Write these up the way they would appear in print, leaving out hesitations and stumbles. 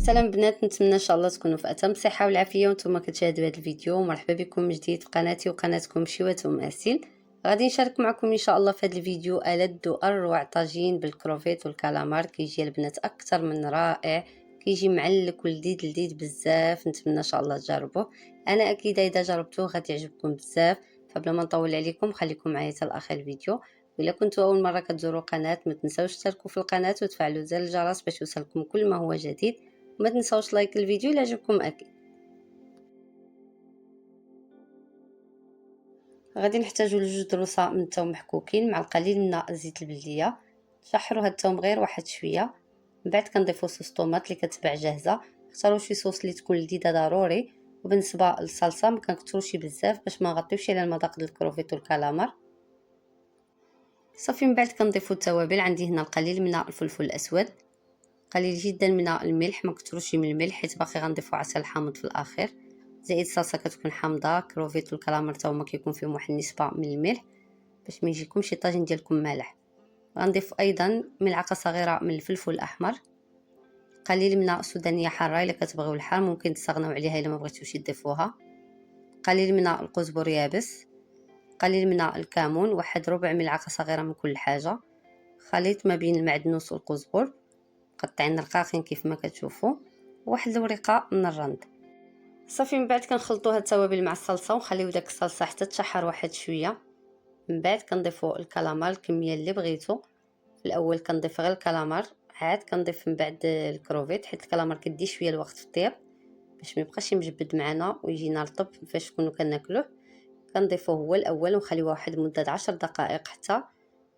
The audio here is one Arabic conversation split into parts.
سلام بنات، نتمنى ان شاء الله تكونوا في اتم صحه والعافيه وانتم كتشاهدوا هذا الفيديو. مرحبا بكم من جديد في قناتي وقناتكم شيوات اسيل. غادي نشارك معكم ان شاء الله في هذا الفيديو ألذ واروع طاجين بالكروفيت والكالامار. كيجي البنات اكثر من رائع، كيجي معلك ولذيذ لذيذ بزاف. نتمنى ان شاء الله تجربوه. انا اكيد اذا جربتوه غادي يعجبكم بزاف. فبلا ما نطول عليكم خليكم معايا حتى لاخر الفيديو. وإلا كنتوا اول مره كتزوروا القناه ما تنساوش تشتركوا في القناه وتفعلوا زر الجرس باش يوصلكم كل ما هو جديد. وما تنساوش لايك الفيديو الا عجبكم اكيد. غادي نحتاجو لجوج دروسه من الثوم محكوكين مع القليل من زيت البلديه. تشحروا هاد الثوم غير واحد شويه. من بعد كنضيفوا صوص طوماط اللي كتباع جاهزه. اختاروا شي صوص اللي تكون لذيذه ضروري. وبالنسبه للصلصه ما كنكثروش بزاف باش ما نغطيوش على المذاق ديال الكروفيت والكالامار. صافي من بعد كنضيفوا التوابل. عندي هنا القليل من الفلفل الاسود، قليل جدا من الملح، ما كثروش من الملح حيت باقي غنضيفوا عسل حامض في الاخر. زائد الصلصه كتكون حامضه. كروفيت والكالامر تا هما كيكون فيهم واحد النسبه من الملح باش ما يجيكمش شي طاجين ديالكم مالح. غنضيف ايضا ملعقه صغيره من الفلفل الاحمر، قليل من السودانيه حاره الا كتبغيو الحار ممكن تستغناو عليها الا ما بغيتوش تضيفوها، قليل من القزبر يابس، قليل من الكمون، واحد ربع ملعقه صغيره من كل حاجه. خليط ما بين المعدنوس والقزبر مقطعين رقاقين كيف ما كتشوفوا، واحد الورقه من الرند. صافي من بعد كنخلطوا هاد التوابل مع الصلصه ونخليو داك الصلصه حتى تشحر واحد شويه. من بعد كنضيفوا الكالامار الكميه اللي بغيتو. في الاول كنضيف غير الكالامار، عاد كنضيف من بعد الكروفيت حيت الكالامار كدي شويه الوقت في الطياب باش ما يبقاش مجبد معنا ويجينا رطب فاش كنا كناكلوه. كنضيفوه هو الاول ونخليوه واحد مده 10 دقائق حتى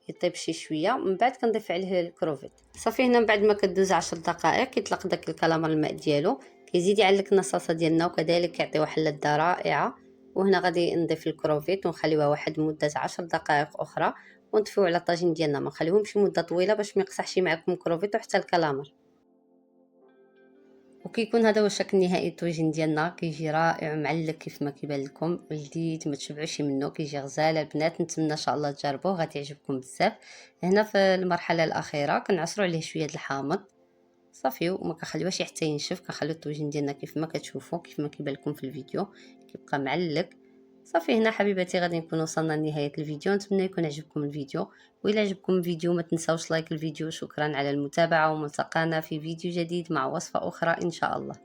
يطيب شي شويه. من بعد كنضيف عليه الكروفيت. صافي هنا من بعد ما كدوز 10 دقائق كيطلق داك الكالامار الماء ديالو، كيزيد يعلق لنا الصلصه ديالنا وكذلك كيعطي واحد اللذه رائعه. وهنا غادي نضيف الكروفيت ونخليوها واحد مده 10 دقائق اخرى ونطفيو على الطاجين ديالنا. ما نخليوهمش مده طويله باش ما يقصحش معكم الكروفيت وحتى الكالامار. وكيكون هذا هو الشكل النهائي الطاجين ديالنا. كيجي رائع ومعلك كيف ما كيبان لكم، لذيذ ما تشبعوش منه، كيجي غزال البنات. نتمنى ان شاء الله تجربوه غادي يعجبكم بزاف. هنا في المرحله الاخيره كنعصروا عليه شويه الحامض صافي وما كنخليوهش حتى ينشف. كنخليو الطاجين ديالنا كيف ما كتشوفوا كيف ما كيبان لكم في الفيديو كيبقى معلك. صافي هنا حبيباتي غادي نكون وصلنا لنهايه الفيديو. نتمنى يكون عجبكم الفيديو، وإلا عجبكم الفيديو ما تنساوش لايك الفيديو. شكرا على المتابعه وملتقانا في فيديو جديد مع وصفه اخرى ان شاء الله.